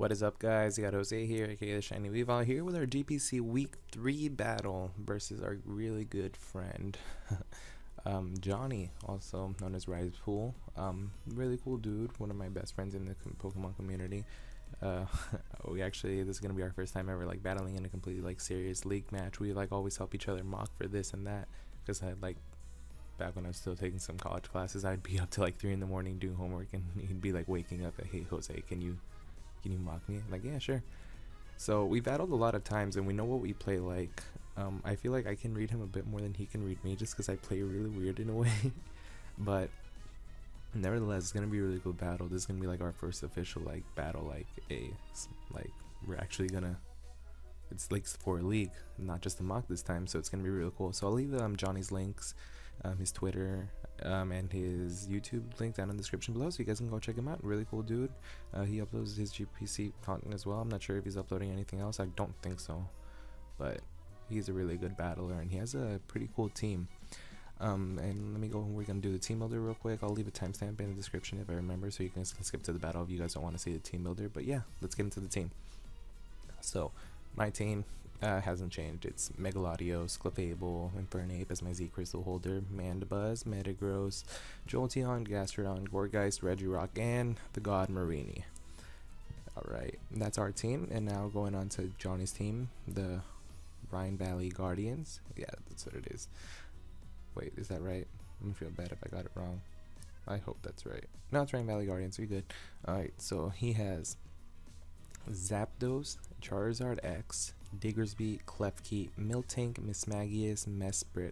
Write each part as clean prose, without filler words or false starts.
What is up, guys? You got Jose here, aka the Shiny Weavile, here with our GPC Week 3 battle versus our really good friend, Johnny, also known as Rise Pool. Really cool dude, one of my best friends in the Pokemon community. This is gonna be our first time ever like battling in a completely like serious league match. We like always help each other mock for this and that, because I like back when I was still taking some college classes, I'd be up to like 3 in the morning doing homework, and he'd be like waking up, hey Jose, can you mock me? I'm like, yeah, sure. So we battled a lot of times and we know what we play like. I feel like I can read him a bit more than he can read me, just because I play really weird in a way. But nevertheless, it's gonna be a really cool battle. This is gonna be like our first official like battle, like we're actually gonna, it's like for a league, not just a mock this time. So it's gonna be really cool. So I'll leave Johnny's links, his Twitter, and his YouTube link down in the description below, so you guys can go check him out. Really cool dude. He uploads his GPC content as well. I'm not sure if he's uploading anything else. I don't think so, but he's a really good battler and he has a pretty cool team. And let me go, we're gonna do the team builder real quick. I'll leave a timestamp in the description if I remember, so you guys can skip to the battle if you guys don't want to see the team builder. But yeah, let's get into the team. So my team hasn't changed. It's Megalodios, Clefable, Infernape as my Z Crystal holder, Mandibuzz, Metagross, Jolteon, Gastrodon, Gourgeist, Regirock, and the God Marini. Alright, that's our team. And now going on to Johnny's team, the Rhine Valley Guardians. Yeah, that's what it is. Wait, is that right? I'm gonna feel bad if I got it wrong. I hope that's right. No, it's Rhine Valley Guardians. We're good. Alright, so he has Zapdos, Charizard X, Diggersby, Klefki, Miltank, Mismagius, Mesprit,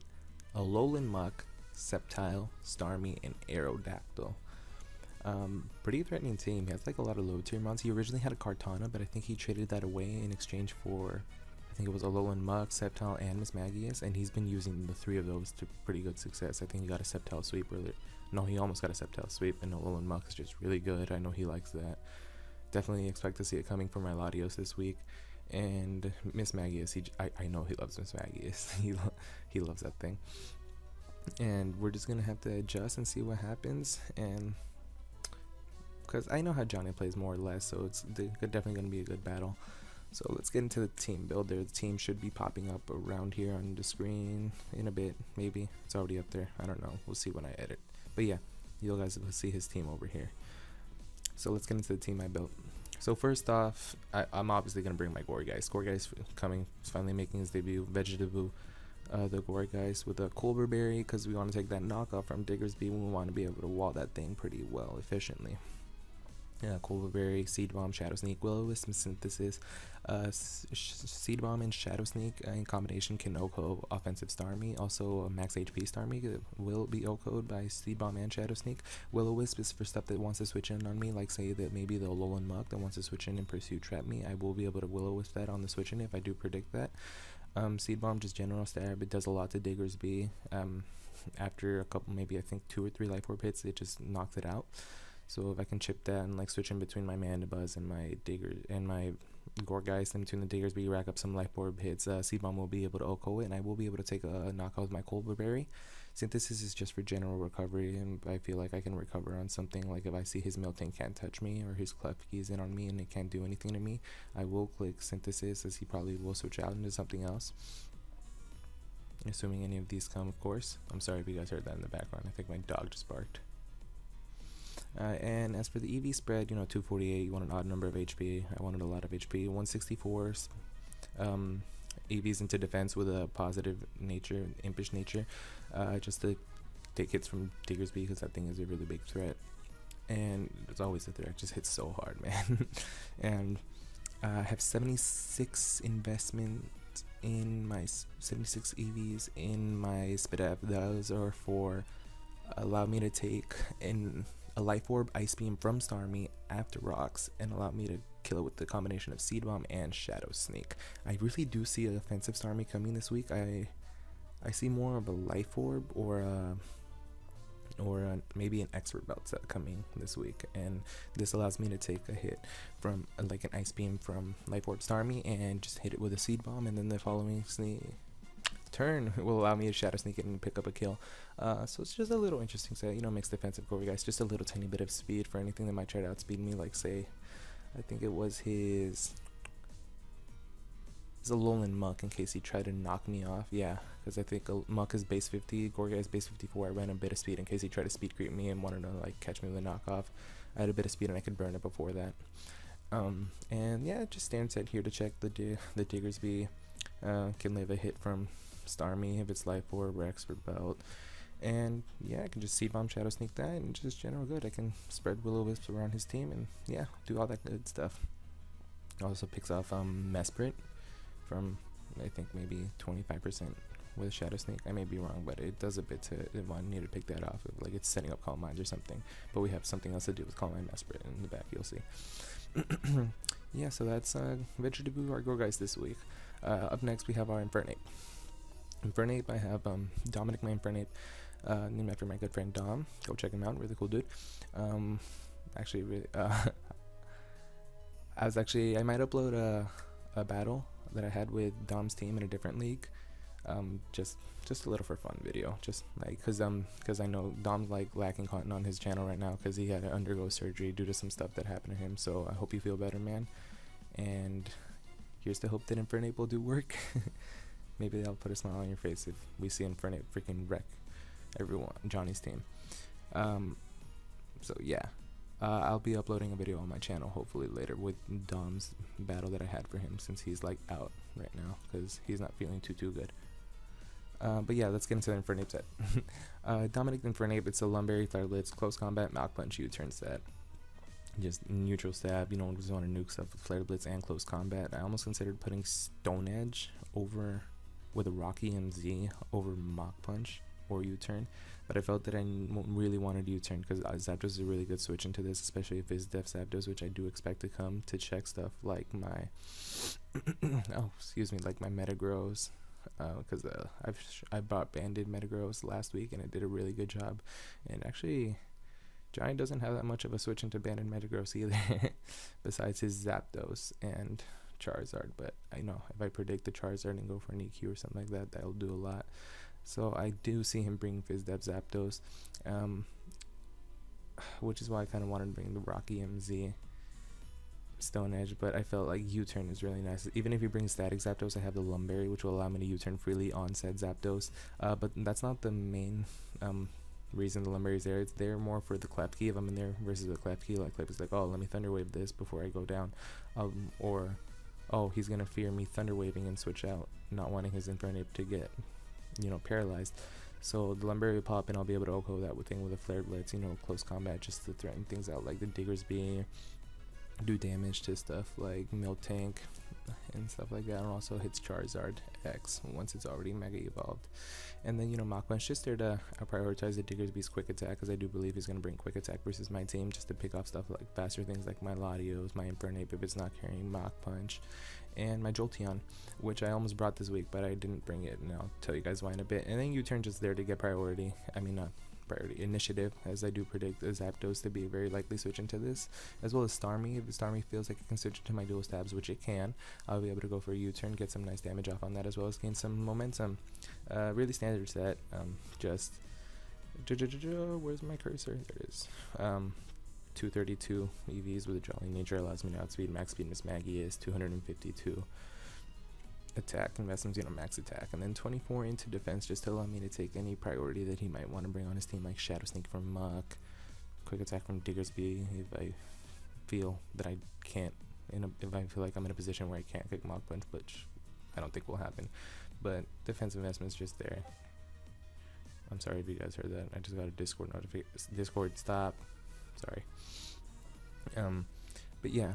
Alolan Muck, Sceptile, Starmie, and Aerodactyl. Pretty threatening team. He has like a lot of low tier mons. He originally had a Kartana, but I think he traded that away in exchange for, I think it was Alolan Muck, Sceptile, and Mismagius, and he's been using the 3 of those to pretty good success. I think he got a Sceptile sweep earlier. No, he almost got a Sceptile sweep, and Alolan Muck is just really good. I know he likes that. Definitely expect to see it coming from my Latios this week. And Mismagius, I know he loves Mismagius. he loves that thing. And we're just gonna have to adjust and see what happens. And because I know how Johnny plays more or less, so it's definitely gonna be a good battle. So let's get into the team builder. The team should be popping up around here on the screen in a bit. Maybe it's already up there. I don't know. We'll see when I edit. But yeah, you guys will see his team over here. So let's get into the team I built. So first off, I'm obviously going to bring my Gourgeist. Gourgeist coming, finally making his debut. Vegetable, the Gourgeist with a Colbur Berry, because we want to take that knockoff from Diggersby. We want to be able to wall that thing pretty well, efficiently. Colbur Berry, Seed Bomb, Shadow Sneak, Will-O-Wisp, Synthesis, Seed Bomb and Shadow Sneak in combination can OHKO offensive Starmie. Also a max HP Starmie will be OHKO'd by Seed Bomb and Shadow Sneak. Will-O-Wisp is for stuff that wants to switch in on me, like say that maybe the Alolan Muck that wants to switch in and pursue trap me. I will be able to Will-O-Wisp that on the switch in if I do predict that. Seed Bomb, just general stab, it does a lot to Diggersby. After a couple, maybe I think 2 or 3 Life Orb hits, it just knocks it out. So if I can chip that and like switch in between my Mandibuzz and my Gourgeist, in between the Diggersby, rack up some Life Orb hits, Seed Bomb will be able to OHKO it, and I will be able to take a knockout with my Colbur Berry. Synthesis is just for general recovery, and I feel like I can recover on something. Like if I see his Miltank can't touch me, or his Klefki is in on me and it can't do anything to me, I will click Synthesis, as he probably will switch out into something else. Assuming any of these come, of course. I'm sorry if you guys heard that in the background. I think my dog just barked. And as for the EV spread, 248, you want an odd number of HP. I wanted a lot of HP. 164 EVs into defense with a positive nature, impish nature, just to take hits from Diggersby, because that thing is a really big threat. And it's always a threat, it just hits so hard, man. And I have 76 investment in my 76 EVs in my SPDF. Those are for allow me to take a Life Orb Ice Beam from Starmie after rocks, and allow me to kill it with the combination of Seed Bomb and Shadow Sneak. I really do see an offensive Starmie coming this week. I see more of a Life Orb or maybe an Expert Belt set coming this week, and this allows me to take a hit from like an Ice Beam from Life Orb Starmie and just hit it with a Seed Bomb, and then the following turn will allow me to Shadow Sneak it and pick up a kill. So it's just a little interesting set, mixed defensive Gourgeist, just a little tiny bit of speed for anything that might try to outspeed me, like say I think it was his Alolan Muck in case he tried to knock me off. Yeah, because I think Muck is base 50, Gorga is base 54. I ran a bit of speed in case he tried to speed creep me and wanted to like catch me with a knockoff. I had a bit of speed and I could burn it before that. And yeah, just standard set here to check the Diggersby. Can live a hit from Starmie if it's Life Orb, Rex for Belt. And yeah, I can just C-Bomb, Shadow Sneak that, and just general good. I can spread Will-O-Wisps around his team and yeah, do all that good stuff. Also picks off Mesprit from I think maybe 25% with Shadow Sneak. I may be wrong, but it does a bit to if I need to pick that off. Like it's setting up Calm Minds or something. But we have something else to do with Calm Mind Mesprit in the back, you'll see. Yeah, so that's Venture Debut our Go Guys this week. Up next we have our Infernape. I have Dominic, my Infernape, named after my good friend Dom. Go check him out, really cool dude. Actually, really, I might upload a battle that I had with Dom's team in a different league. Just a little for fun video, just like cause I know Dom's like lacking content on his channel right now because he had to undergo surgery due to some stuff that happened to him. So I hope you feel better, man. And here's to hope that Infernape will do work. Maybe that'll put a smile on your face if we see Infernape freaking wreck everyone, Johnny's team. So yeah, I'll be uploading a video on my channel hopefully later with Dom's battle that I had for him since he's like out right now because he's not feeling too good. But yeah, let's get into the Infernape set. Dominic Infernape, it's a Lumberry, Flare Blitz, Close Combat, Mach Punch, U-Turn set. Just neutral stab, you don't just want to nuke stuff with Flare Blitz and Close Combat. I almost considered putting Stone Edge over with a Rocky MZ over Mach Punch or U-Turn, but I felt that I really wanted U-Turn because Zapdos is a really good switch into this, especially if it's Def Zapdos, which I do expect to come to check stuff like my like my Metagross, because I bought Banded Metagross last week and it did a really good job. And actually Johnny doesn't have that much of a switch into Banded Metagross either besides his Zapdos and Charizard, but I know if I predict the Charizard and go for an EQ or something like that, that'll do a lot. So I do see him bring Fizdef Zapdos, which is why I kind of wanted to bring the Rocky MZ Stone Edge, but I felt like U-Turn is really nice. Even if he brings Static Zapdos, I have the Lumberry, which will allow me to U-Turn freely on said Zapdos, but that's not the main reason the Lumberry is there. It's there more for the Klefki if I'm in there versus the Klefki. Like Klefki's is like, oh, let me Thunder Wave this before I go down, or oh, he's gonna fear me Thunder Waving and switch out, not wanting his Infernape to get, you know, paralyzed. So the Lumberry will pop and I'll be able to OHKO that thing with a Flare Blitz, you know, Close Combat, just to threaten things out like the Diggersby, do damage to stuff like Miltank and stuff like that, and also hits Charizard X once it's already Mega Evolved. And then, you know, Mach Punch just there to prioritize the Diggersby's Quick Attack, because I do believe he's going to bring Quick Attack versus my team just to pick off stuff like faster things like my Latios, my Infernape if it's not carrying Mach Punch, and my Jolteon, which I almost brought this week but I didn't bring it, and I'll tell you guys why in a bit. And then U-Turn just there to get priority, initiative, as I do predict Zapdos to be very likely switch into this, as well as Starmie. If Starmie feels like it can switch into my dual stabs, which it can, I'll be able to go for a U-Turn, get some nice damage off on that, as well as gain some momentum. Really standard set. Just where's my cursor? There it is. 232 EVs with a Jolly Nature allows me to outspeed max speed Miss Maggie is 252 attack investments, you know, max attack, and then 24 into defense just to allow me to take any priority that he might want to bring on his team, like Shadow Sneak from Muck, Quick Attack from Diggersby if I feel that I can't, if I feel like I'm in a position where I can't kick Mach Punch, which I don't think will happen. But defense investments just there. I'm sorry if you guys heard that. I just got a Discord notification. Discord stop. Sorry. But yeah.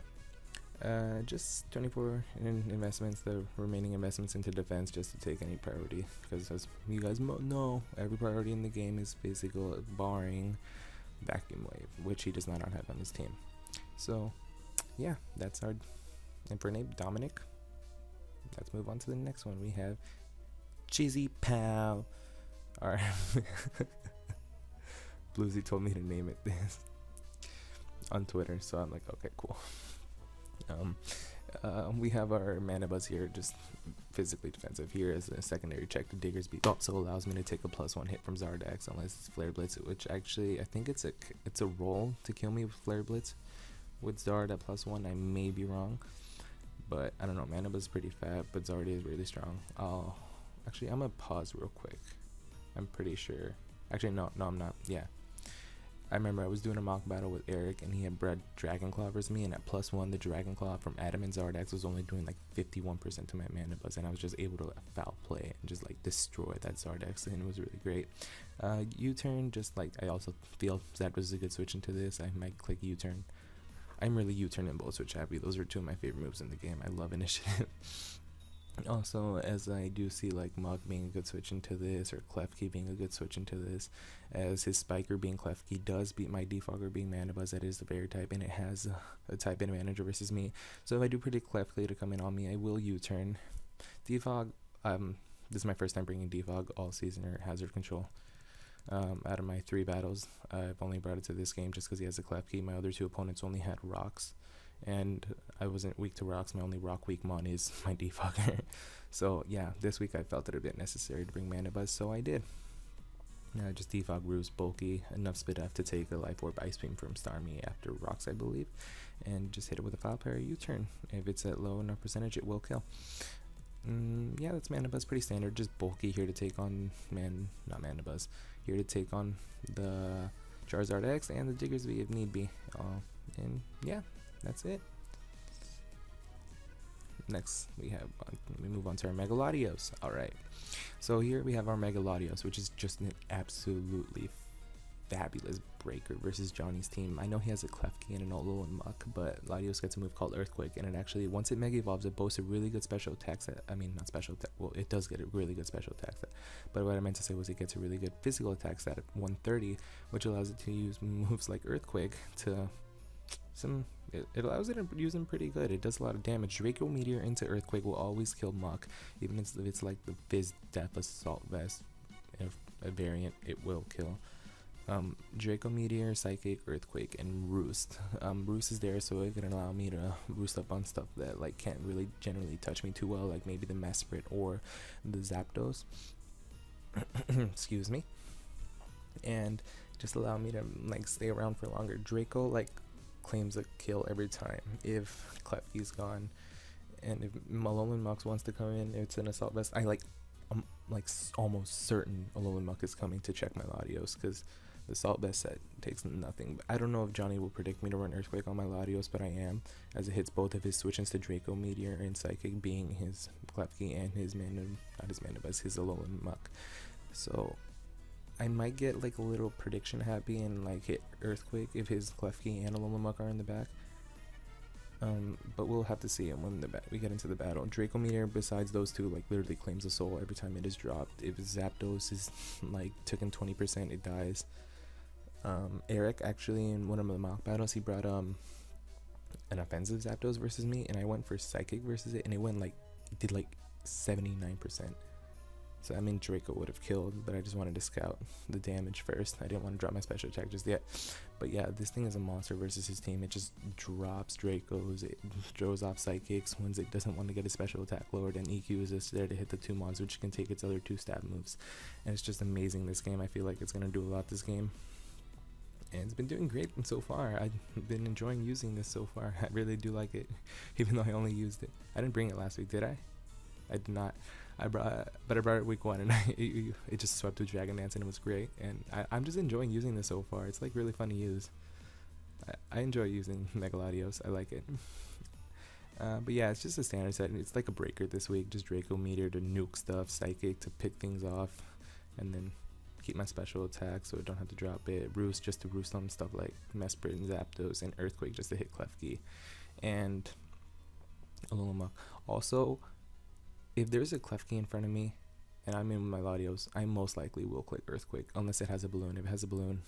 Just 24 in investments, the remaining investments into defense just to take any priority, because as you guys know, every priority in the game is physical, barring Vacuum Wave, which he does not have on his team. So yeah, that's our Infernape Dominic. Let's move on to the next one. We have Cheesy Pal. Alright. Bluesy told me to name it this on Twitter, so I'm like, okay, cool. We have our Mana Buzz here, just physically defensive here as a secondary check to Diggersby. Also allows me to take a +1 hit from Zardax unless it's Flare Blitz, which actually I think it's a roll to kill me with Flare Blitz, with Zard at +1. I may be wrong, but I don't know. Maniba's pretty fat, but Zard is really strong. Actually, I'm gonna pause real quick. I'm pretty sure. Actually, no, I'm not. Yeah. I remember I was doing a mock battle with Eric, and he had bred Dragon Claw versus me, and at +1, the Dragon Claw from Adam and Zardax was only doing like 51% to my Manibus, and I was just able to foul play and just like destroy that Zardax, and it was really great. U-turn, just like I also feel Zapdos is a good switch into this. I might click U-turn. I'm really U-turn and Bolt Switch happy. Those are two of my favorite moves in the game. I love initiative. Also, as I do see like Mug being a good switch into this, or Klefki being a good switch into this, as his Spiker being Klefki does beat my Defogger being Manibuzz. That is the Fairy type, and it has a type advantage versus me. So if I do predict Klefki to come in on me, I will U-turn. Defog, this is my first time bringing Defog all season, or Hazard Control. Out of my 3 battles, I've only brought it to this game just because he has a Klefki. My other 2 opponents only had Rocks, and I wasn't weak to Rocks. My only Rock weak mon is my Defogger. So yeah, this week I felt it a bit necessary to bring Manibuzz, so I did. Just Defog Roost, bulky, enough Spit F to take a Life Orb Ice Beam from Starmie after Rocks, I believe, and just hit it with a Foul Parry U-turn. If it's at low enough percentage, it will kill. Yeah, that's Manibuzz, pretty standard. Just bulky here to take on not Manibuzz. Here to take on the Charizard X and the Diggersby if need be. And yeah, that's it. Next, we move on to our Megalodios. Alright, so here we have our Megalodios, which is just an absolutely fabulous breaker versus Johnny's team. I know he has a Klefki and an Olo and Muck, but Latios gets a move called Earthquake, and it actually, once it Mega Evolves, it boasts a really good special attack set. I mean, not special attack, well, it does get a really good special attack set, but what I meant to say was it gets a really good physical attack set at 130, which allows it to use moves like Earthquake to it allows it to use them pretty good. It does a lot of damage. Draco Meteor into Earthquake will always kill Muck, even if it's like the Fizz Death Assault Vest, if a variant, it will kill. Draco Meteor, Psychic, Earthquake, and Roost. Roost is there so it can allow me to roost up on stuff that like can't really generally touch me too well, like maybe the Mesprit or the Zapdos. Excuse me. And just allow me to like stay around for longer. Draco like claims a kill every time if Klefki's gone, and if Alolan Mux wants to come in, it's an Assault Vest. I'm almost certain Alolan Muck is coming to check my Latios, because the Assault Vest set takes nothing. But I don't know if Johnny will predict me to run Earthquake on my Latios, but I am, as it hits both of his switches to Draco Meteor and Psychic, being his Klefki and his his Alolan Muck. So I might get like a little prediction happy and like hit Earthquake if his Klefki and Alolan Muck are in the back. But we'll have to see him when we get into the battle. Draco Meteor, besides those two, like literally claims a soul every time it is dropped. If Zapdos is like taken 20%, it dies. Eric actually in one of the mock battles, he brought an offensive Zapdos versus me, and I went for Psychic versus it, and it went like, it did like 79%. So I mean Draco would have killed, but I just wanted to scout the damage first. I didn't want to drop my special attack just yet. But yeah, this thing is a monster versus his team. It just drops Dracos, it throws off Psychics when it doesn't want to get a special attack lowered, and EQ is just there to hit the 2 mons, which can take its other 2 stab moves. And it's just amazing, this game. I feel like it's going to do a lot this game. And it's been doing great so far. I've been enjoying using this so far. I really do like it, even though I only used it. I didn't bring it last week, did I? I did not. I brought it week 1, and it just swept with Dragon Dance, and it was great. And I'm just enjoying using this so far. It's like really fun to use. I enjoy using Megalodios. I like it. But yeah, it's just a standard set. It's like a breaker this week. Just Draco Meteor to nuke stuff, Psychic to pick things off, and then keep my special attack so I don't have to drop it. Roost just to roost on stuff like Mesprit and Zapdos, and Earthquake just to hit Klefki. And Alolan Muck. Also, if there's a Klefki in front of me and I'm in my Latios, I most likely will click Earthquake unless it has a balloon. If it has a balloon,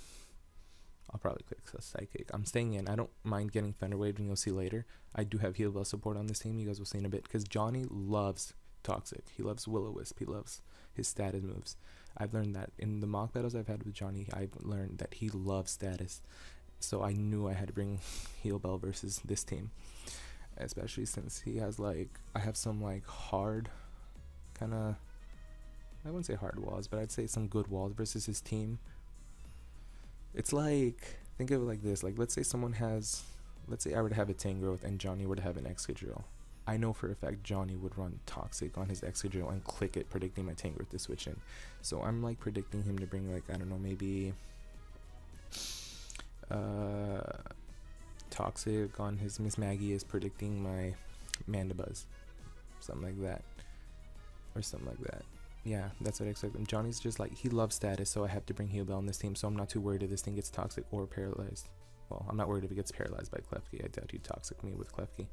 I'll probably click Psychic. I'm staying in. I don't mind getting Thunder Wave, and you'll see later. I do have Heal Bell support on this team. You guys will see in a bit, because Johnny loves Toxic. He loves Will-O-Wisp. He loves his status moves. I've learned that in the mock battles I've had with Johnny. I've learned that he loves status. So I knew I had to bring Heal Bell versus this team, especially since he has like, I have some like hard kind of, I wouldn't say hard walls, but I'd say some good walls versus his team. It's like, think of it like this, like let's say someone has let's say I were to have a 10 growth and Johnny were to have an Excadrill. I know for a fact Johnny would run Toxic on his Excadrill and click it, predicting my 10 growth to switch in. So I'm like predicting him to bring, like, I don't know, maybe Toxic on his Miss Maggie is predicting my Mandibuzz. Something like that. Or something like that. Yeah, that's what I expect. And Johnny's just like, he loves status, so I have to bring Heal-Bell on this team, so I'm not too worried if this thing gets Toxic or paralyzed. Well, I'm not worried if it gets paralyzed by Klefki. I doubt he'd Toxic me with Klefki.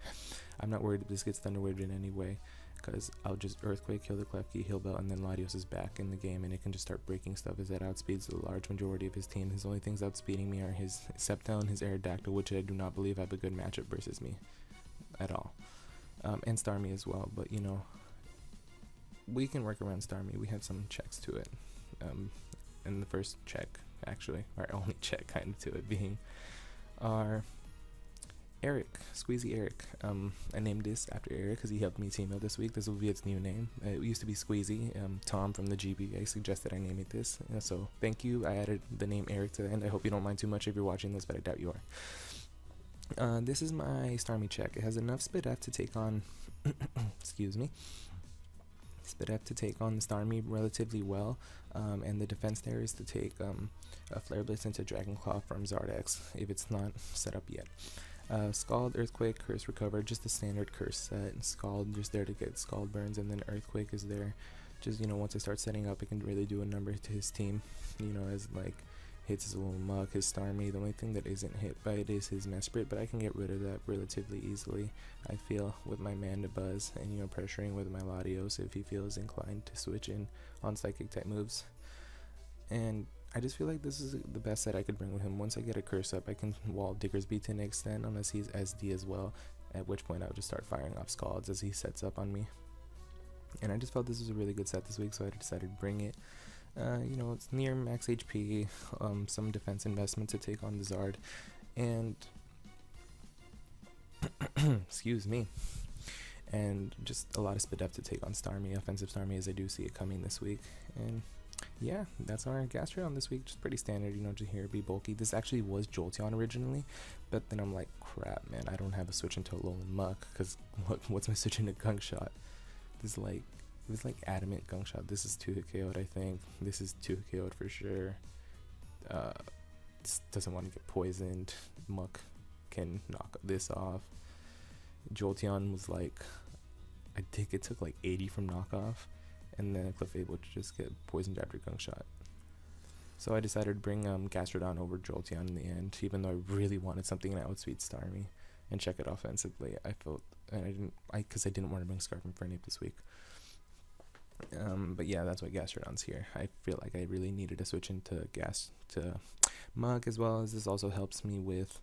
I'm not worried if this gets Thunder Waved in any way, because I'll just Earthquake, kill the Klefki, Heal-Bell, and then Latios is back in the game, and it can just start breaking stuff as that outspeeds the large majority of his team. His only things outspeeding me are his Sceptile and his Aerodactyl, which I do not believe have a good matchup versus me at all. And Starmie as well, but you know, we can work around Starmie. We have some checks to it. And the first check, actually, our only check kind of to it being our Eric, Squeezy Eric. I named this after Eric because he helped me team build this week. This will be its new name. It used to be Squeezy. Tom from the GBA suggested I name it this. So thank you. I added the name Eric to the end. I hope you don't mind too much if you're watching this, but I doubt you are. This is my Starmie check. It has enough Spit F to take on, excuse me, Spit F to take on Starmie relatively well, and the defense there is to take a Flare Blitz into Dragon Claw from Zardex if it's not set up yet. Scald, Earthquake, Curse, Recover, just the standard curse set. Scald just there to get Scald burns, and then Earthquake is there just, you know, once I start setting up, it can really do a number to his team, you know, as like hits his little Mug, his Starmie. The only thing that isn't hit by it is his Mesprit, but I can get rid of that relatively easily, I feel, with my Mandibuzz and, you know, pressuring with my Latios if he feels inclined to switch in on Psychic type moves. And I just feel like this is the best set I could bring with him. Once I get a curse up, I can wall Diggersby to an extent, unless he's SD as well, at which point I'll just start firing off Scalds as he sets up on me. And I just felt this was a really good set this week, so I decided to bring it. You know, it's near max HP, some defense investment to take on the Zard, and excuse me, and just a lot of Spit F to take on Starmie, offensive Starmie, as I do see it coming this week. And yeah, that's our Gastrodon this week, just pretty standard, you know, to hear be bulky. This actually was Jolteon originally, but then I'm like, crap, man, I don't have a switch into Alolan Muck, because what's my switch into Gunk Shot? This like, it was like Adamant Gunk Shot. This is 2-hit KO'd, I think. This is 2-hit KO'd for sure. This doesn't want to get poisoned. Muck can knock this off. Jolteon was like, I think it took like 80 from knockoff, and then Clefable would just get poisoned after Gunk Shot. So I decided to bring Gastrodon over Jolteon in the end, even though I really wanted something that would outspeed Starmie and check it offensively. I felt, and because I didn't want to bring Scarf and Fernape this week. But yeah, that's why Gastrodon's here. I feel like I really needed to switch into Mug, as well as this also helps me with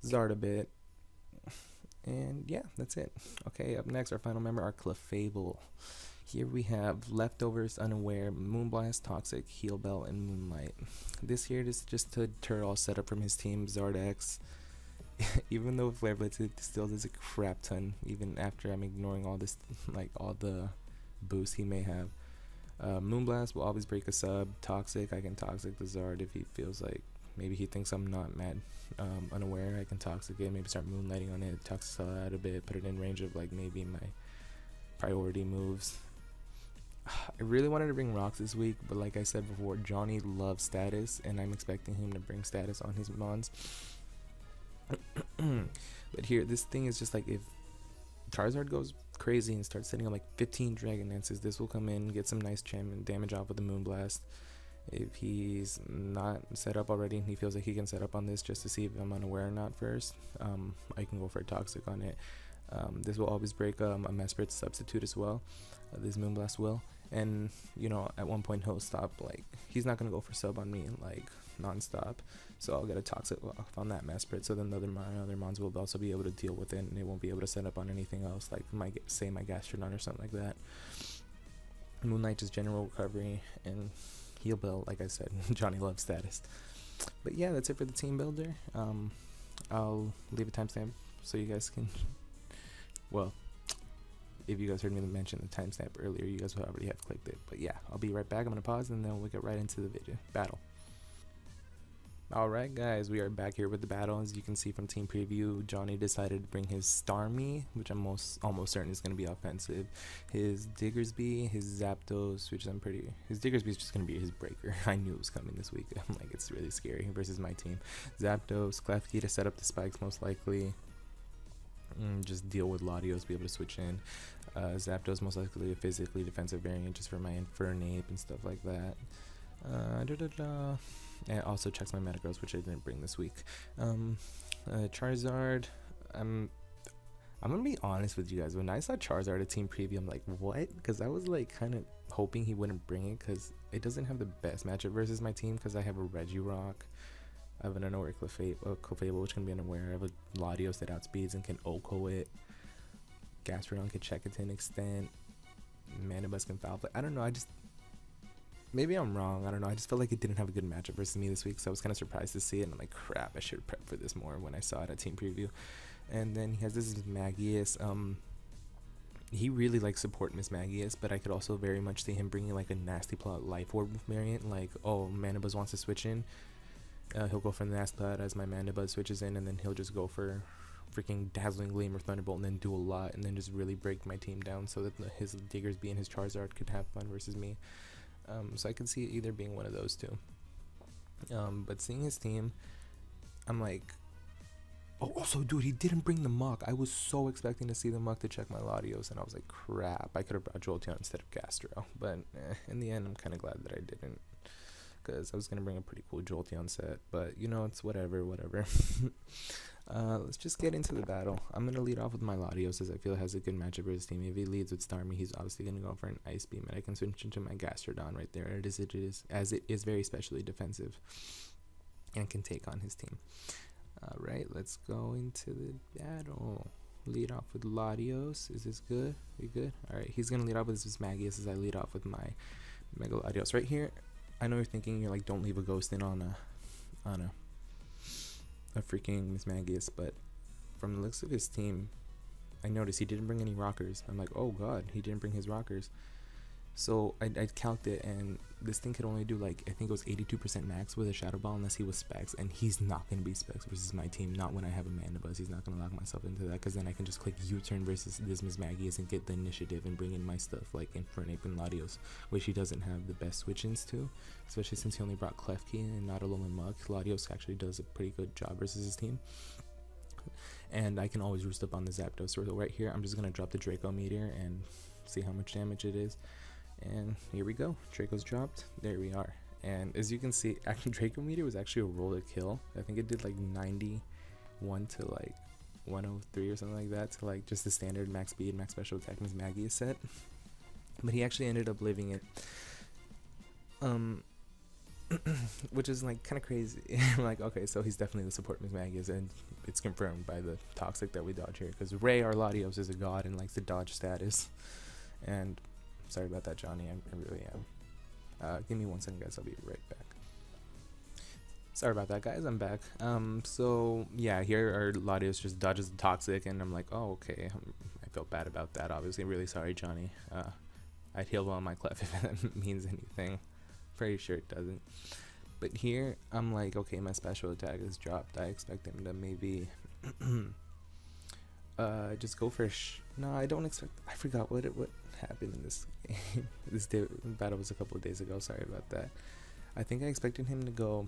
Zard a bit. And yeah, that's it. Okay, up next, our final member, our Clefable. Here we have Leftovers, Unaware, Moonblast, Toxic, Heal-Bell, and Moonlight. This here is just to deter all setup from his team, Zardex. Even though Flare Blitz still does a crap ton, even after I'm ignoring all this, like all the boost he may have. Moonblast will always break a sub. Toxic, I can Toxic the Zard if he feels like maybe he thinks I'm not mad. Unaware, I can Toxic it, maybe start Moonlighting on it, Toxic out a bit, put it in range of like maybe my priority moves. I really wanted to bring Rocks this week, but like I said before, Johnny loves status, and I'm expecting him to bring status on his mons. But here, this thing is just like, if Charizard goes crazy and starts setting up like 15 Dragon Dances, this will come in, get some nice gem and damage off with the Moonblast. If he's not set up already and he feels like he can set up on this just to see if I'm unaware or not first, I can go for a Toxic on it. This will always break a Mesprit substitute as well. This Moonblast will. And, you know, at one point he'll stop, like, he's not going to go for sub on me, like, non-stop. So I'll get a Toxic off on that Mesprit, so then the other mons will also be able to deal with it, and it won't be able to set up on anything else, like, my Gastrodon or something like that. Moonlight just general recovery, and Heal-Bell, like I said, Johnny loves status. But yeah, that's it for the team builder. I'll leave a timestamp so you guys can, well, if you guys heard me mention the timestamp earlier, you guys will already have clicked it. But yeah, I'll be right back. I'm going to pause, and then we'll get right into the video battle. Alright guys, we are back here with the battle. As you can see from team preview, Johnny decided to bring his Starmie, which I'm almost certain is going to be offensive. His Diggersby, his Zapdos, which his Diggersby is just going to be his breaker. I knew it was coming this week. I'm like, it's really scary versus my team. Zapdos, Klefki to set up the spikes most likely. Just deal with Latios, be able to switch in. Zapdos most likely a physically defensive variant just for my Infernape and stuff like that. And also checks my Metagross, which I didn't bring this week. Charizard, I'm gonna be honest with you guys. When I saw Charizard at team preview, I'm like, what? Because I was like kind of hoping he wouldn't bring it because it doesn't have the best matchup versus my team. Because I have a Regirock, I have an Unaware Clefable, which can be unaware. I have a Latios that outspeeds and can Oko it. Gastrodon can check it to an extent. Manabuzz can foul play. I don't know. Maybe I'm wrong. I don't know. I just felt like it didn't have a good matchup versus me this week, so I was kind of surprised to see it. And I'm like, crap, I should have prepped for this more when I saw it at team preview. And then he has this Magius. He really likes support Miss Magius, but I could also very much see him bringing like a Nasty Plot Life Orb variant. Like, oh, Manabuzz wants to switch in. He'll go for the Nasty Plot as my Manabuzz switches in, and then he'll just go for freaking Dazzling Gleam or Thunderbolt and then do a lot and then just really break my team down so that his Diggersby and his Charizard could have fun versus me. So I could see it either being one of those two. But seeing his team, I'm like, oh, also, dude, he didn't bring the Muck. I was so expecting to see the Muck to check my Latios, and I was like, crap, I could have brought Jolteon instead of Gastro. But in the end, I'm kind of glad that I didn't, because I was going to bring a pretty cool Jolteon set. But, you know, it's whatever. Let's just get into the battle. I'm going to lead off with my Latios, as I feel it has a good matchup for his team. If he leads with Starmie, he's obviously going to go for an Ice Beam, and I can switch into my Gastrodon right there, as it is very specially defensive and can take on his team. Alright, let's go into the battle. Lead off with Latios. Is this good? We good? Alright, he's going to lead off with his Magius as I lead off with my Mega Latios. Right here, I know you're thinking, you're like, don't leave a ghost in on a freaking Miss Magius, but from the looks of his team, I noticed he didn't bring any rockers. I'm like, oh god, he didn't bring his rockers. So I calced it, and this thing could only do like, I think it was 82% max with a Shadow Ball unless he was Specs, and he's not going to be Specs versus my team, not when I have a Manabuzz. He's not going to lock myself into that, because then I can just click U-turn versus this Miss Magius and get the initiative and bring in my stuff like Infernape and Latios, which he doesn't have the best switch-ins to, especially since he only brought Klefki and not Alolan Muck. Latios actually does a pretty good job versus his team. And I can always roost up on the Zapdos. So right here, I'm just going to drop the Draco Meteor and see how much damage it is. And here we go. Draco's dropped. There we are. And as you can see, actually Draco Meteor was actually a roll to kill. I think it did like 91 to like 103 or something like that, to like just the standard max speed, max special attack Miss Magius set. But he actually ended up living it. Which is like kind of crazy. Like, okay, so he's definitely the support Miss Magius, and it's confirmed by the Toxic that we dodge here, because Ray, our Latios, is a god and likes the dodge status. And sorry about that, Johnny, I really am. Give me 1 second, guys, I'll be right back. Sorry about that, guys, I'm back. So yeah, here our Latios just dodges the Toxic, and I'm like, oh, okay. I felt bad about that, obviously. Really sorry, Johnny. I'd heal well on my Clef if that means anything. Pretty sure it doesn't. But here, I'm like, okay, my special attack is dropped. I expect him to maybe just go for no, I don't expect. I forgot what happened in this game. This battle was a couple of days ago. Sorry about that. I think I expected him to go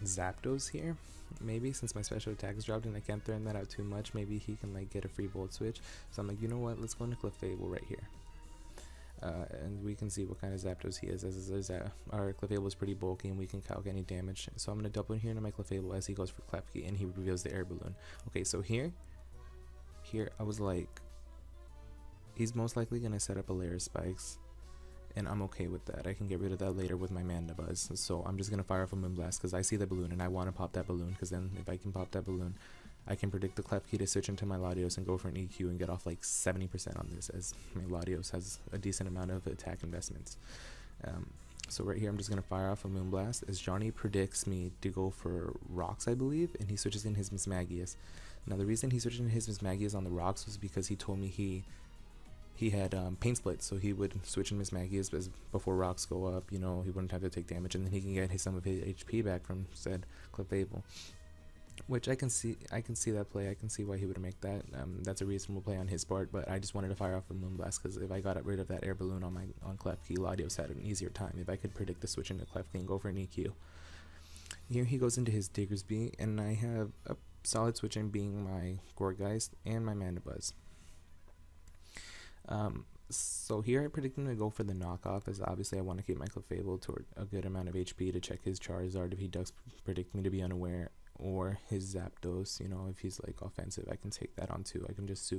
Zapdos here, maybe, since my special attack is dropped and I can't throw that out too much. Maybe he can like get a free Volt Switch. So I'm like, you know what? Let's go into Clefable right here. And we can see what kind of Zapdos he is, as our Clefable is pretty bulky and we can calc any damage. So I'm going to double here into my Clefable as he goes for Klefki, and he reveals the Air Balloon. Okay, so here I was like, he's most likely going to set up a layer of spikes, and I'm okay with that. I can get rid of that later with my Manabuzz. So I'm just going to fire off a Moonblast because I see the balloon and I want to pop that balloon, because then if I can pop that balloon, I can predict the Klefki to switch into my Latios and go for an EQ and get off like 70% on this, as my Latios has a decent amount of attack investments. So right here I'm just going to fire off a Moonblast as Johnny predicts me to go for Rocks, I believe, and he switches in his Miss Magius. Now the reason he switched in his Miss Magius on the Rocks was because he told me he he had paint split, so he would switch and miss Maggie's as before rocks go up. You know, he wouldn't have to take damage, and then he can get some of his HP back from said prevail. Which I can see that play. I can see why he would make that. That's a reasonable play on his part, but I just wanted to fire off a Moonblast because if I got rid of that air balloon on Klefki, Latios had an easier time. If I could predict the switch into Klefki and go for an EQ. Here he goes into his Diggersby, and I have a solid switch in being my Gourgeist and my Mandibuzz. So here I predict him to go for the knockoff, as obviously I want to keep my Clefable toward a good amount of HP to check his Charizard if he does predict me to be unaware, or his Zapdos. You know, if he's like offensive, I can take that on too. I can just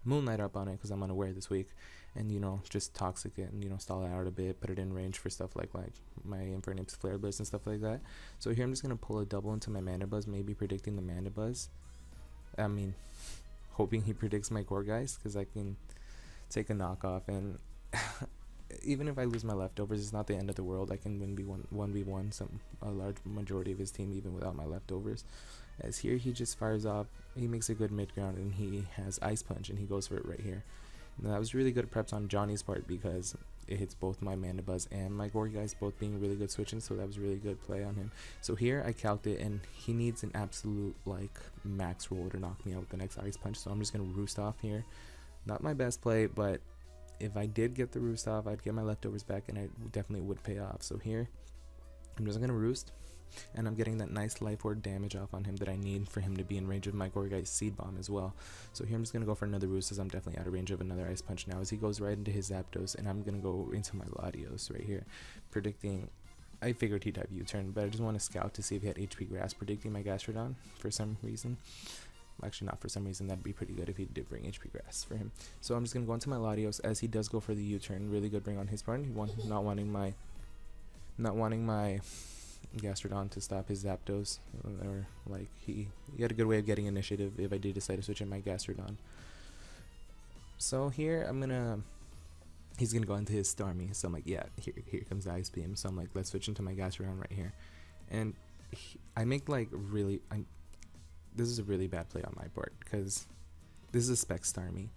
Moonlight up on it because I'm unaware this week, and you know, just toxic it and, you know, stall it out a bit, put it in range for stuff like my Infernape's Flare Blitz and stuff like that. So here I'm just gonna pull a double into my Mandibuzz, maybe predicting the Mandibuzz. I mean, hoping he predicts my Gourgeist because I can take a knockoff, and even if I lose my leftovers, it's not the end of the world. I can win 1v1 a large majority of his team even without my leftovers. As here he just fires off, he makes a good mid ground, and he has Ice Punch, and he goes for it right here. Now, that was really good preps on Johnny's part because it hits both my Mandibuzz and my Gourgeist, both being really good switching, so that was really good play on him. So here I calced it, and he needs an absolute like max roll to knock me out with the next Ice Punch, so I'm just gonna roost off here. Not my best play, but if I did get the roost off, I'd get my leftovers back, and it definitely would pay off. So here I'm just gonna roost, and I'm getting that nice life orb damage off on him that I need for him to be in range of my Gourgeist Seed Bomb as well. So here I'm just going to go for another roost, as I'm definitely out of range of another Ice Punch now, as he goes right into his Zapdos, and I'm going to go into my Latios right here, predicting. I figured he'd have U-turn, but I just want to scout to see if he had HP Grass, predicting my Gastrodon for some reason. Actually, not for some reason. That'd be pretty good if he did bring HP Grass for him. So I'm just going to go into my Latios, as he does go for the U-turn. Really good bring on his part. Not wanting my Gastrodon to stop his Zapdos, or like he had a good way of getting initiative if I did decide to switch in my Gastrodon. So here he's gonna go into his Starmie, so I'm like, yeah, here comes the Ice Beam, so I'm like, let's switch into my Gastrodon right here, and I make like this is a really bad play on my part because this is a Spec Starmie.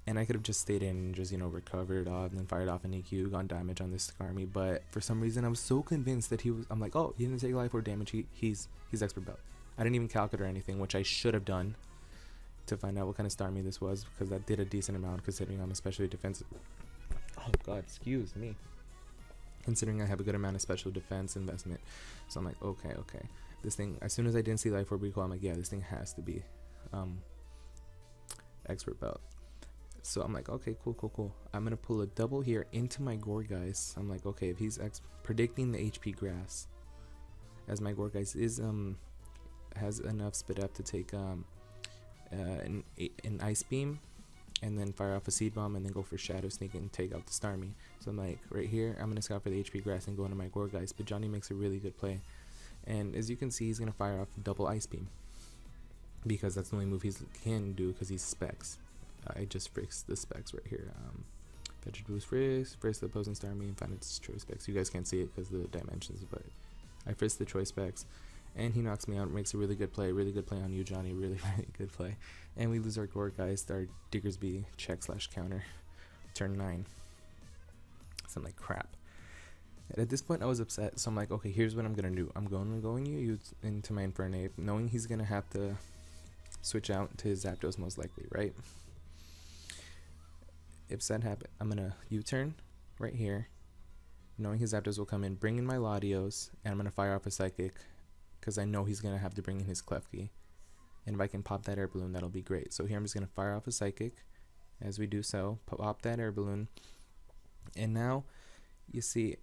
And I could have just stayed in and just, you know, recovered off and then fired off an EQ, gone damage on this Starmie. But for some reason, I was so convinced that I'm like, oh, he didn't take life or damage. He's Expert Belt. I didn't even calculate or anything, which I should have done to find out what kind of Starmie this was, because that did a decent amount considering I'm especially defensive. Oh, God, excuse me. Considering I have a good amount of special defense investment. So I'm like, okay. This thing, as soon as I didn't see life or recoil, I'm like, yeah, this thing has to be Expert Belt. So I'm like, okay, cool. I'm going to pull a double here into my Gourgeist. I'm like, okay, if he's predicting the HP Grass, as my Gourgeist has enough spit up to take an Ice Beam, and then fire off a Seed Bomb, and then go for Shadow Sneak and take out the Starmie. So I'm like, right here, I'm going to scout for the HP Grass and go into my Gourgeist, but Johnny makes a really good play. And as you can see, he's going to fire off double Ice Beam, because that's the only move he can do, because he's Specs. I just fixed the Specs right here. Fetch Boost first the opposing Starmie, and find its Choice Specs. You guys can't see it because of the dimensions, but I frisked the Choice Specs, and he knocks me out. Makes a really good play on you, Johnny. Really good play. And we lose our Gourgeist, our Diggersby check/counter, turn 9. So I'm like, crap. And at this point, I was upset, so I'm like, okay, here's what I'm gonna do. I'm going into my Infernape, knowing he's gonna have to switch out to his Zapdos most likely, right? If that happens, I'm going to U-turn right here, knowing his Zapdos will come in, bring in my Latios, and I'm going to fire off a Psychic, because I know he's going to have to bring in his Klefki. And if I can pop that Air Balloon, that'll be great. So here I'm just going to fire off a Psychic, as we do so, pop that Air Balloon, and now, you see,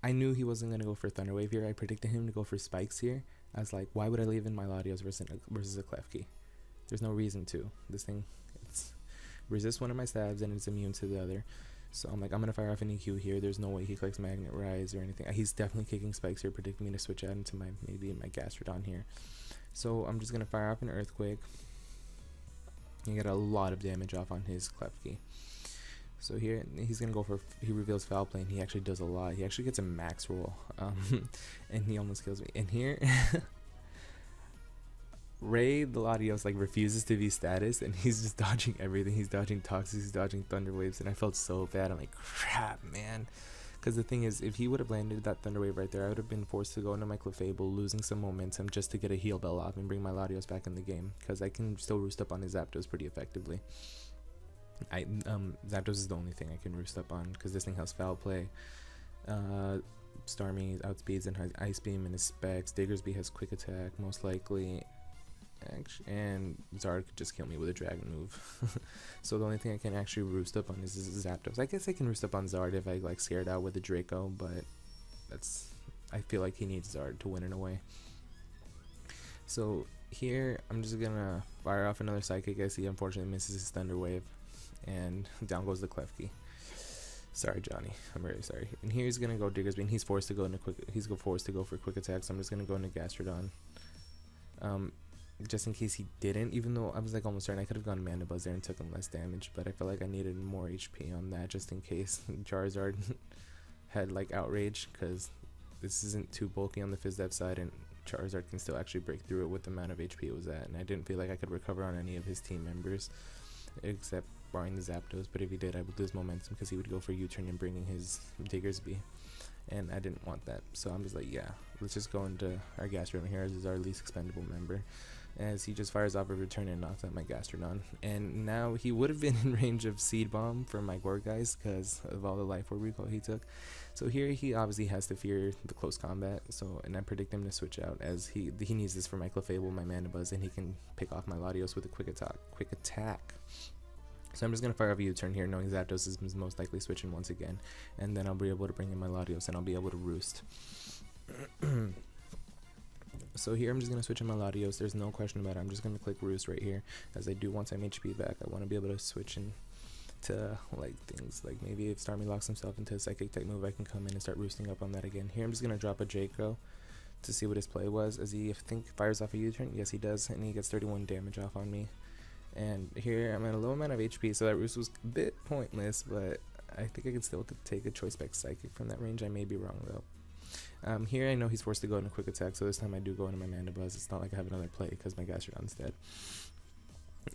I knew he wasn't going to go for Thunder Wave here. I predicted him to go for Spikes here. I was like, why would I leave in my Latios versus a Klefki? There's no reason to. This thing, resists one of my stabs and it's immune to the other. So I'm like, I'm going to fire off an EQ here. There's no way he clicks Magnet Rise or anything. He's definitely kicking Spikes here, predicting me to switch out into maybe my Gastrodon here. So I'm just going to fire off an Earthquake and get a lot of damage off on his Klefki. So here he's going to go for, he reveals Foul Play, and he actually does a lot. He actually gets a max roll, and he almost kills me. And here, Ray the Latios like refuses to be status, and he's just dodging everything. He's dodging toxics, he's dodging thunder waves, and I felt so bad. I'm like, crap, man. Because the thing is, if he would have landed that thunder wave right there, I would have been forced to go into my Clefable, losing some momentum just to get a heal bell off and bring my Latios back in the game. Because I can still roost up on his Zapdos pretty effectively. Zapdos is the only thing I can roost up on, because this thing has Foul Play. Starmie outspeeds and has Ice Beam in his specs. Diggersby has Quick Attack, most likely. And Zard could just kill me with a Dragon move. So the only thing I can actually roost up on is Zapdos. I guess I can roost up on Zard if I like scare it out with the Draco, but I feel like he needs Zard to win in a way. So here I'm just gonna fire off another Psychic as he unfortunately misses his Thunder Wave, and down goes the Klefki. Sorry, Johnny. I'm very sorry. And here he's gonna go Diggersby, and he's forced to go into forced to go for Quick Attack. So I'm just gonna go into Gastrodon. Just in case he didn't, even though I was like almost certain I could have gone Mana Buzz there and took him less damage, but I felt like I needed more HP on that just in case Charizard had like Outrage, because this isn't too bulky on the Phys-Dev side, and Charizard can still actually break through it with the amount of HP it was at, and I didn't feel like I could recover on any of his team members except barring the Zapdos, but if he did I would lose momentum because he would go for U-turn and bringing his Diggersby, and I didn't want that. So I'm just like, yeah, let's just go into our Gastrodon here as is our least expendable member, as he just fires off a return and knocks out my Gastrodon. And now he would have been in range of Seed Bomb for my Gourgeist because of all the Life Orb recoil he took. So here he obviously has to fear the close combat, and I predict him to switch out as he needs this for my Clefable, my Mana Buzz, and he can pick off my Latios with a quick attack. So I'm just going to fire off a U-turn here, knowing Zapdos is most likely switching once again, and then I'll be able to bring in my Latios and I'll be able to roost. So here I'm just going to switch in my Latios, there's no question about it. I'm just going to click Roost right here, as I do want some HP back. I want to be able to switch into like things like maybe if Starmie locks himself into a Psychic type move, I can come in and start roosting up on that again. Here I'm just going to drop a Draco to see what his play was, as he, I think, fires off a U-turn. Yes, he does, and he gets 31 damage off on me. And here I'm at a low amount of HP, so that roost was a bit pointless, but I think I could still take a Choice Spec Psychic from that range. I may be wrong though. Here I know he's forced to go into Quick Attack, so this time I do go into my Mana Buzz. It's not like I have another play because my Gastrodon's dead.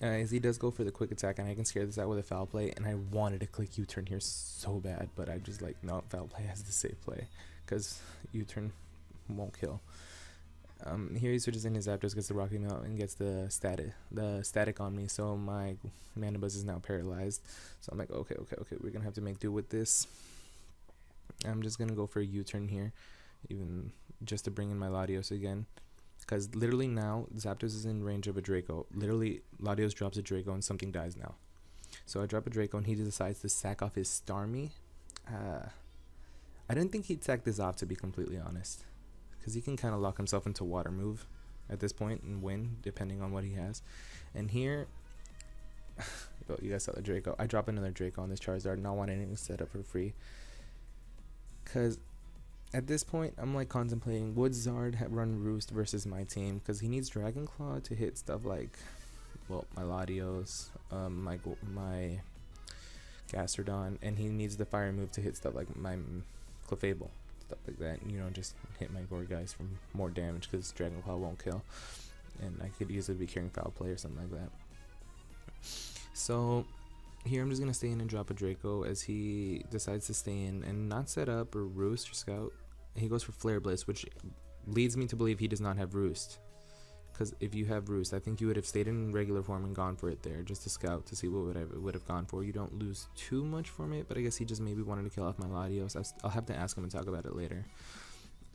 As he does go for the Quick Attack, and I can scare this out with a Foul Play, and I wanted to click U-turn here so bad, but I just like, no, Foul Play has the safe play because U-turn won't kill. Here he switches in his Zapdos, gets the Rocky Melt, and gets the static on me, so my Mana Buzz is now paralyzed. So I'm like, okay, we're gonna have to make do with this. I'm just gonna go for a U-turn here, even just to bring in my Latios again, because literally now Zapdos is in range of a Draco. Literally Latios drops a Draco and something dies now. So I drop a Draco and he decides to sack off his Starmie. I didn't think he'd sack this off, to be completely honest, because he can kind of lock himself into Water move at this point and win depending on what he has. And here oh, you guys saw the Draco. I drop another Draco on this Charizard, not wanting anything set up for free, because at this point I'm like contemplating, would Zard run Roost versus my team, because he needs Dragon Claw to hit stuff like, well, my Latios, my Gastrodon, and he needs the Fire move to hit stuff like my Clefable, stuff like that, you know, just hit my Gourgeist for more damage because Dragon Claw won't kill, and I could easily be carrying Foul Play or something like that. So here I'm just gonna stay in and drop a Draco as he decides to stay in and not set up or Roost or Scout. He goes for Flare Blitz, which leads me to believe he does not have Roost, because if you have Roost, I think you would have stayed in regular form and gone for it there just to scout to see what would have gone for. You don't lose too much from it, but I guess he just maybe wanted to kill off my Latios. I'll have to ask him and talk about it later.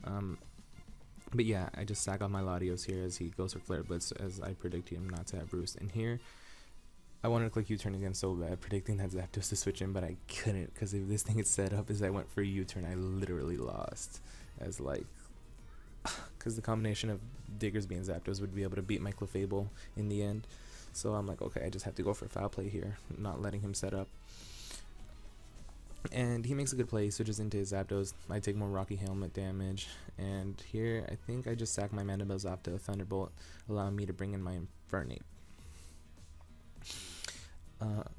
But yeah, I just sack off my Latios here as he goes for Flare Blitz, as I predict him not to have Roost. And here I wanted to click U-turn again so bad, predicting that Zapdos to switch in, but I couldn't, because if this thing is set up as I went for U-turn, I literally lost, as like, because the combination of Diggersby and Zapdos would be able to beat my Clefable in the end. So I'm like, okay, I just have to go for a Foul Play here, not letting him set up. And he makes a good play, he switches into his Zapdos. I take more Rocky Helmet damage, and here I think I just sack my Mana Buzz off to a Thunderbolt, allowing me to bring in my Infernape.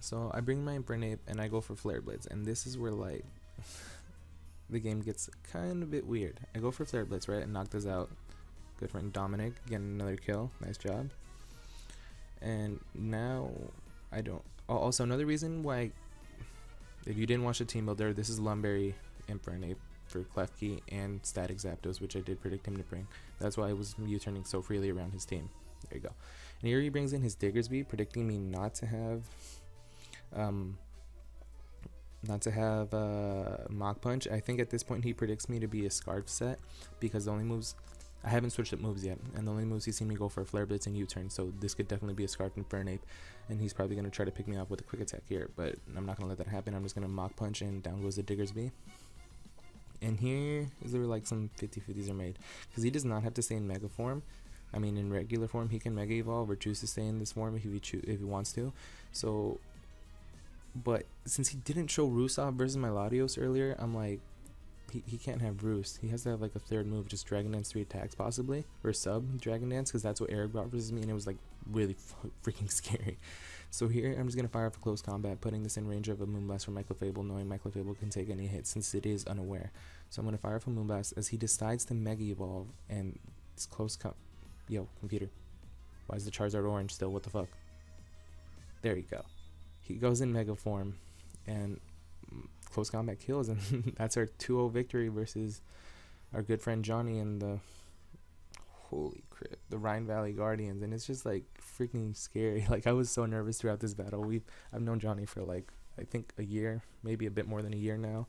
So I bring my Infernape and I go for Flare Blitz, and this is where like the game gets kind of a bit weird. I go for Flare Blitz, right, and knock this out, good friend Dominic getting another kill. Nice job. And now I don't. Also, another reason why, if you didn't watch the team builder, this is Lumberry Infernape for Klefki and Static Zapdos, which I did predict him to bring. That's why I was U-turning so freely around his team. There you go. And here he brings in his Diggersby, predicting me not to have Mach Punch. I think at this point he predicts me to be a Scarf set, because the only moves, I haven't switched up moves yet, and the only moves he's seen me go for Flare Blitz and U-turn, so this could definitely be a Scarf Infernape, and he's probably going to try to pick me off with a quick attack here, but I'm not going to let that happen. I'm just going to Mach Punch, and down goes the Diggersby. And here is where like some 50-50s are made, because he does not have to stay in Mega form. I mean, in regular form he can Mega Evolve or choose to stay in this form if he wants to. So, but since he didn't show Rusaw versus my Latios earlier, I'm like, he can't have Roost. He has to have like a third move, just Dragon Dance 3 attacks possibly, or sub Dragon Dance, because that's what Eric brought versus me, and it was like really freaking scary. So here I'm just going to fire for close combat, putting this in range of a Moonblast from Clefable, knowing Clefable can take any hit since it is unaware. So I'm going to fire for Moonblast as he decides to Mega Evolve, and it's close Yo, computer. Why is the Charizard orange still? What the fuck? There you go. He goes in Mega form, and close combat kills, and that's our 2-0 victory versus our good friend Johnny and the holy crap, the Rhine Valley Guardians. And it's just like freaking scary. Like, I was so nervous throughout this battle. I've known Johnny for like, I think a year, maybe a bit more than a year now,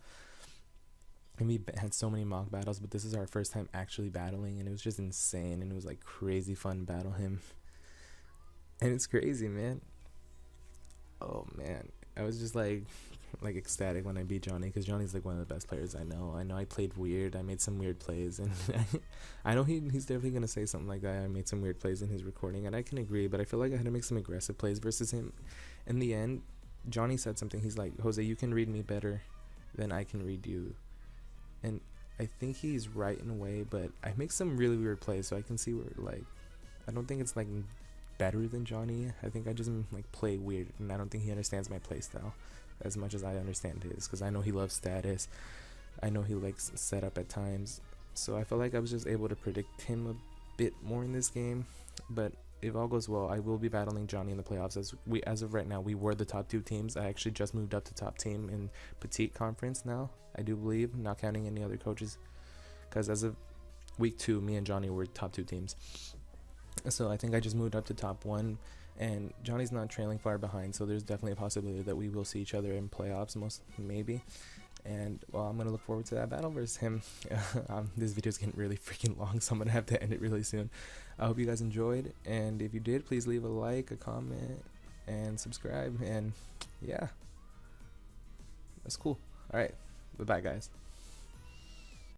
and we had so many mock battles, but this is our first time actually battling, and it was just insane, and it was like crazy fun to battle him. And it's crazy, man. Oh man, I was just like ecstatic when I beat Johnny, because Johnny's like one of the best players I know. I played weird. I made some weird plays, and I know he's definitely gonna say something like that. I made some weird plays in his recording, and I can agree, but I feel like I had to make some aggressive plays versus him. In the end, Johnny said something. He's like, Jose, you can read me better than I can read you. And I think he's right in a way, but I make some really weird plays, so I can see where, like, I don't think it's like better than Johnny. I think I just like play weird, and I don't think he understands my play style as much as I understand his, because I know he loves status. I know he likes setup at times, so I felt like I was just able to predict him a bit more in this game. But if all goes well, I will be battling Johnny in the playoffs, as of right now we were the top 2 teams. I actually just moved up to top team in Petit conference now, I do believe, not counting any other coaches, because as of week 2 me and Johnny were top 2 teams. So I think I just moved up to top 1, and Johnny's not trailing far behind, so there's definitely a possibility that we will see each other in playoffs, maybe. And well, I'm gonna look forward to that battle versus him. This video's getting really freaking long, so I'm gonna have to end it really soon. I hope you guys enjoyed, and if you did, please leave a like, a comment, and subscribe. And yeah, that's cool. All right, bye bye guys.